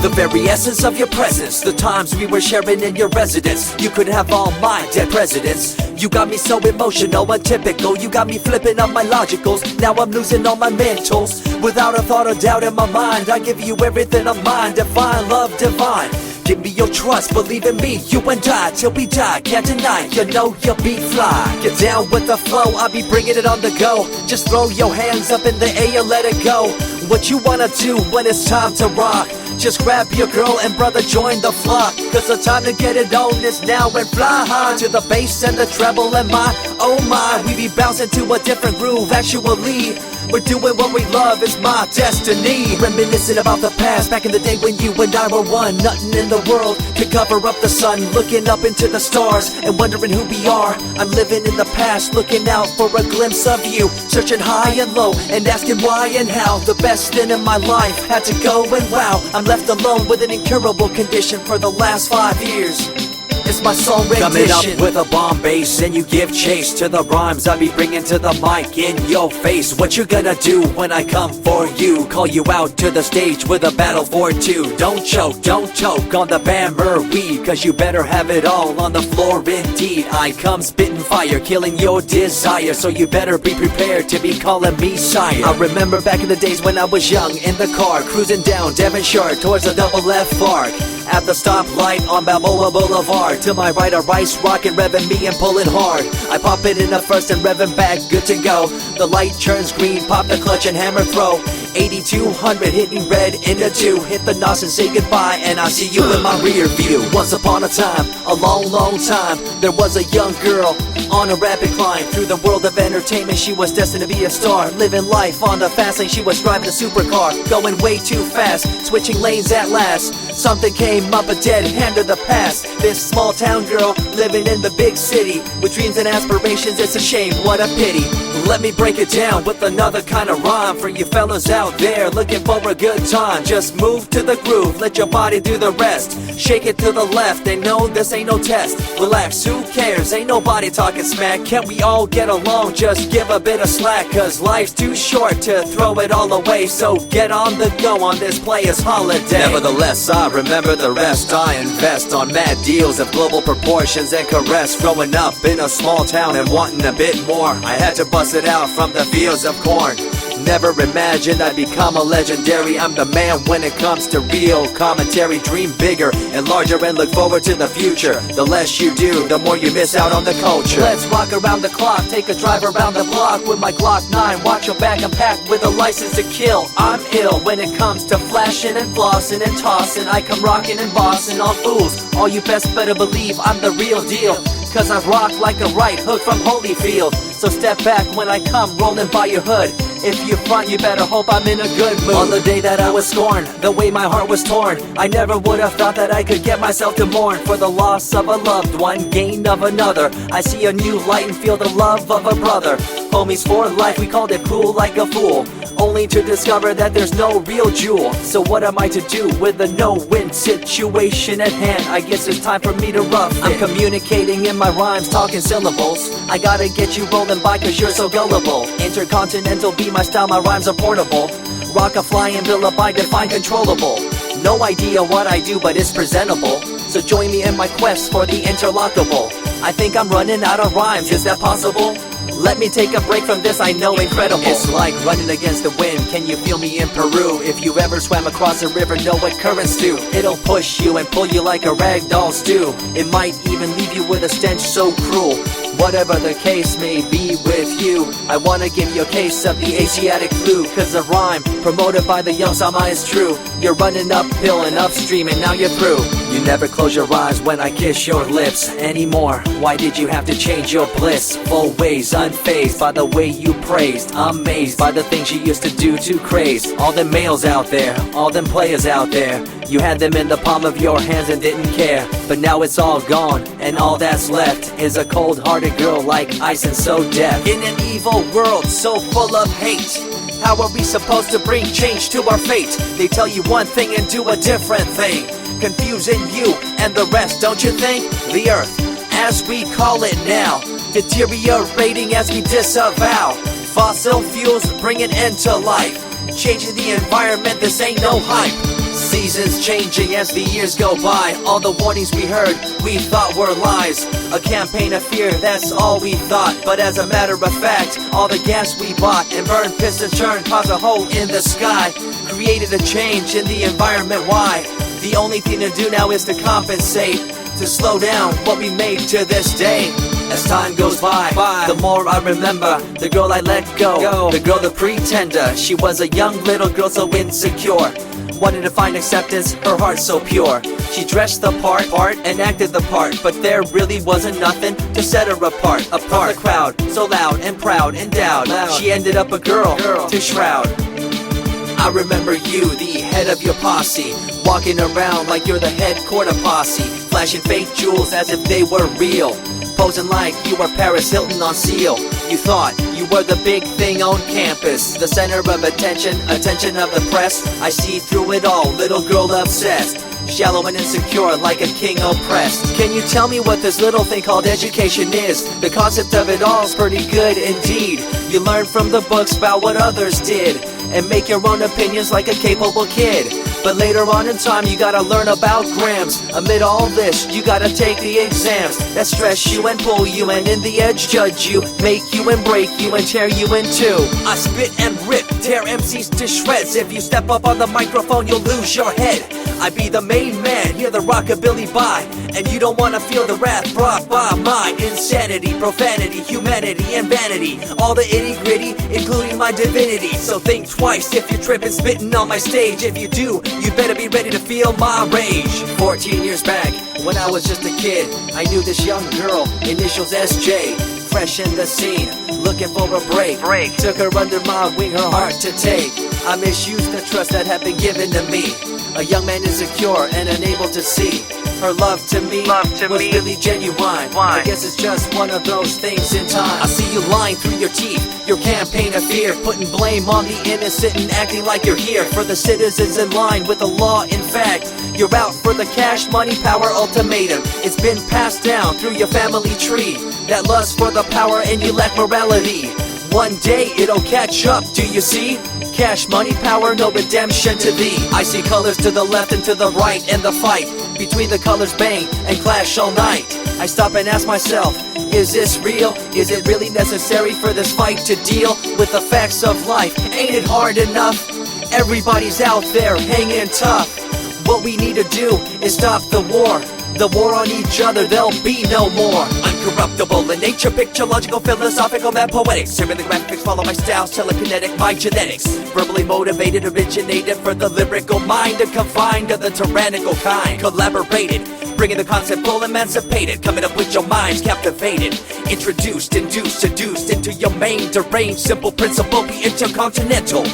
The very essence of your presence, the times we were sharing in your residence. You could have all my dead presidents. You got me so emotional, untypical. You got me flipping up my logicals. Now I'm losing all my mentals. Without a thought or doubt in my mind, I give you everything of mine. Divine love, divine. Give me your trust, believe in me, you and I, till we die, can't deny, you know you'll be fly. Get down with the flow, I'll be bringing it on the go. Just throw your hands up in the air, let it go. What you wanna do when it's time to rock? Just grab your girl and brother, join the flock. Cause the time to get it on is now and fly high. To the bass and the treble and my, oh my. We be bouncing to a different groove, actually. We're doing what we love, it's my destiny. Reminiscing about the past, back in the day when you and I were one. Nothing in the world could cover up the sun. Looking up into the stars and wondering who we are. I'm living in the past, looking out for a glimpse of you. Searching high and low and asking why and how. The best thing in my life had to go and wow. I'm left alone with an incurable condition for the last 5 years. It's my song rendition. Coming up with a bomb bass and you give chase to the rhymes I be bringing to the mic in your face. What you gonna do when I come for you? Call you out to the stage with a battle for two. Don't choke on the bammer cause you better have it all on the floor indeed. I come spitting fire, killing your desire. So you better be prepared to be calling me sire. I remember back in the days when I was young in the car, cruising down Devonshire towards the double F arc. At the stoplight on Balboa Boulevard. To my right, a rice rocket revving me and pulling hard. I pop it in the first and revving back, good to go. The light turns green, pop the clutch and hammer throw. 8200 hitting red in the 2. Hit the NOS and say goodbye and I see you in my rear view. Once upon a time, a long time, there was a young girl on a rapid climb through the world of entertainment. She was destined to be a star, living life on the fast lane. She was driving a supercar, going way too fast, switching lanes at last. Something came up, a dead hand of the past. This small town girl living in the big city with dreams and aspirations. It's a shame, what a pity. Let me break it down with another kind of rhyme for you fellas out there looking for a good time. Just move to the groove, let your body do the rest. Shake it to the left, they know this ain't no test. Relax, who cares, ain't nobody talking smack. Can't we all get along, just give a bit of slack. Cause life's too short to throw it all away. So get on the go on this player's holiday. Nevertheless, I remember the rest. I invest on mad deals of global proportions and caress. Growing up in a small town and wanting a bit more, I had to bust it out from the fields of corn. Never imagined I'd become a legendary. I'm the man when it comes to real commentary. Dream bigger and larger and look forward to the future. The less you do, the more you miss out on the culture. Let's rock around the clock, take a drive around the block with my Glock 9. Watch your back, I'm packed with a license to kill. I'm ill when it comes to flashing and flossing and tossing. I come rocking and bossing on fools. All you best better believe I'm the real deal. Cause I rock like a right hook from Holyfield. So step back when I come rolling by your hood. If you front, you better hope I'm in a good mood. On the day that I was scorned, the way my heart was torn, I never would have thought that I could get myself to mourn for the loss of a loved one, gain of another. I see a new light and feel the love of a brother. Homies for life, we called it cool like a fool, only to discover that there's no real jewel. So what am I to do with a no-win situation at hand? I guess it's time for me to rough it. I'm communicating in my rhymes, talking syllables. I gotta get you rolling by cause you're so gullible. Intercontinental be my style, my rhymes are portable. Rock a flying bill up, I define controllable. No idea what I do, but it's presentable. So join me in my quest for the interlockable. I think I'm running out of rhymes, is that possible? Let me take a break from this, I know incredible. It's like running against the wind, can you feel me in Peru? If you ever swam across a river, know what currents do. It'll push you and pull you like a ragdoll stew. It might even leave you with a stench so cruel. Whatever the case may be with you, I wanna give you a case of the Asiatic flu. Cause the rhyme promoted by the young Sama is true. You're running uphill and upstream and now you're through. You never close your eyes when I kiss your lips anymore. Why did you have to change your bliss? Full ways, unfazed by the way you praised. Amazed by the things you used to do to craze. All them males out there, all them players out there, you had them in the palm of your hands and didn't care. But now it's all gone, and all that's left is a cold-hearted girl like ice and so deaf. In an evil world so full of hate, how are we supposed to bring change to our fate? They tell you one thing and do a different thing, confusing you and the rest, don't you think? The earth, as we call it now, deteriorating as we disavow. Fossil fuels bring an end to life, changing the environment, this ain't no hype. Seasons changing as the years go by. All the warnings we heard, we thought were lies. A campaign of fear, that's all we thought. But as a matter of fact, all the gas we bought and burned, pissed and churned caused a hole in the sky. Created a change in the environment, why? The only thing to do now is to compensate, to slow down what we made to this day. As time goes by, the more I remember the girl I let go, the girl, the pretender. She was a young little girl so insecure, wanted to find acceptance, her heart so pure. She dressed the part and acted the part, but there really wasn't nothing to set her apart from the crowd, so loud and proud, endowed. She ended up a girl to shroud. I remember you, the head of your posse, walking around like you're the head quarter posse, flashing fake jewels as if they were real, posing like you were Paris Hilton on seal. You thought you were the big thing on campus, the center of attention of the press. I see through it all, little girl obsessed, shallow and insecure like a king oppressed. Can you tell me what this little thing called education is? The concept of it all's pretty good indeed. You learn from the books about what others did and make your own opinions like a capable kid. But later on in time you gotta learn about grams. Amid all this you gotta take the exams that stress you and pull you, and in the edge judge you, make you and break you and tear you in two. I spit and rip, tear MCs to shreds. If you step up on the microphone you'll lose your head. I be the main man, hear the rockabilly by, and you don't wanna feel the wrath brought by my insanity, profanity, humanity, and vanity. All the itty gritty, including my divinity. So think twice if you're tripping, spitting on my stage. If you do, you better be ready to feel my rage. 14 years back, when I was just a kid, I knew this young girl, initials SJ, fresh in the scene, looking for a break. Took her under my wing, her heart to take. I misused the trust that had been given to me. A young man insecure and unable to see her love to me was really genuine. I guess it's just one of those things in time. I see you lying through your teeth, your campaign of fear, putting blame on the innocent and acting like you're here for the citizens in line with the law. In fact, you're out for the cash, money, power ultimatum. It's been passed down through your family tree, that lust for the power and you lack morality. One day it'll catch up, do you see? Cash, money, power, no redemption to thee. I see colors to the left and to the right, and the fight between the colors bang and clash all night. I stop and ask myself, is this real? Is it really necessary for this fight to deal with the facts of life? Ain't it hard enough? Everybody's out there hanging tough. What we need to do is stop the war on each other, there'll be no more. Uncorruptible in nature, picture, logical, philosophical, mad poetic. Serving the graphics, follow my style, telekinetic, my genetics. Verbally motivated, originated for the lyrical mind, and confined to the tyrannical kind. Collaborated, bringing the concept full emancipated, coming up with your minds captivated. Introduced, induced, seduced into your main deranged, simple principle, be intercontinental.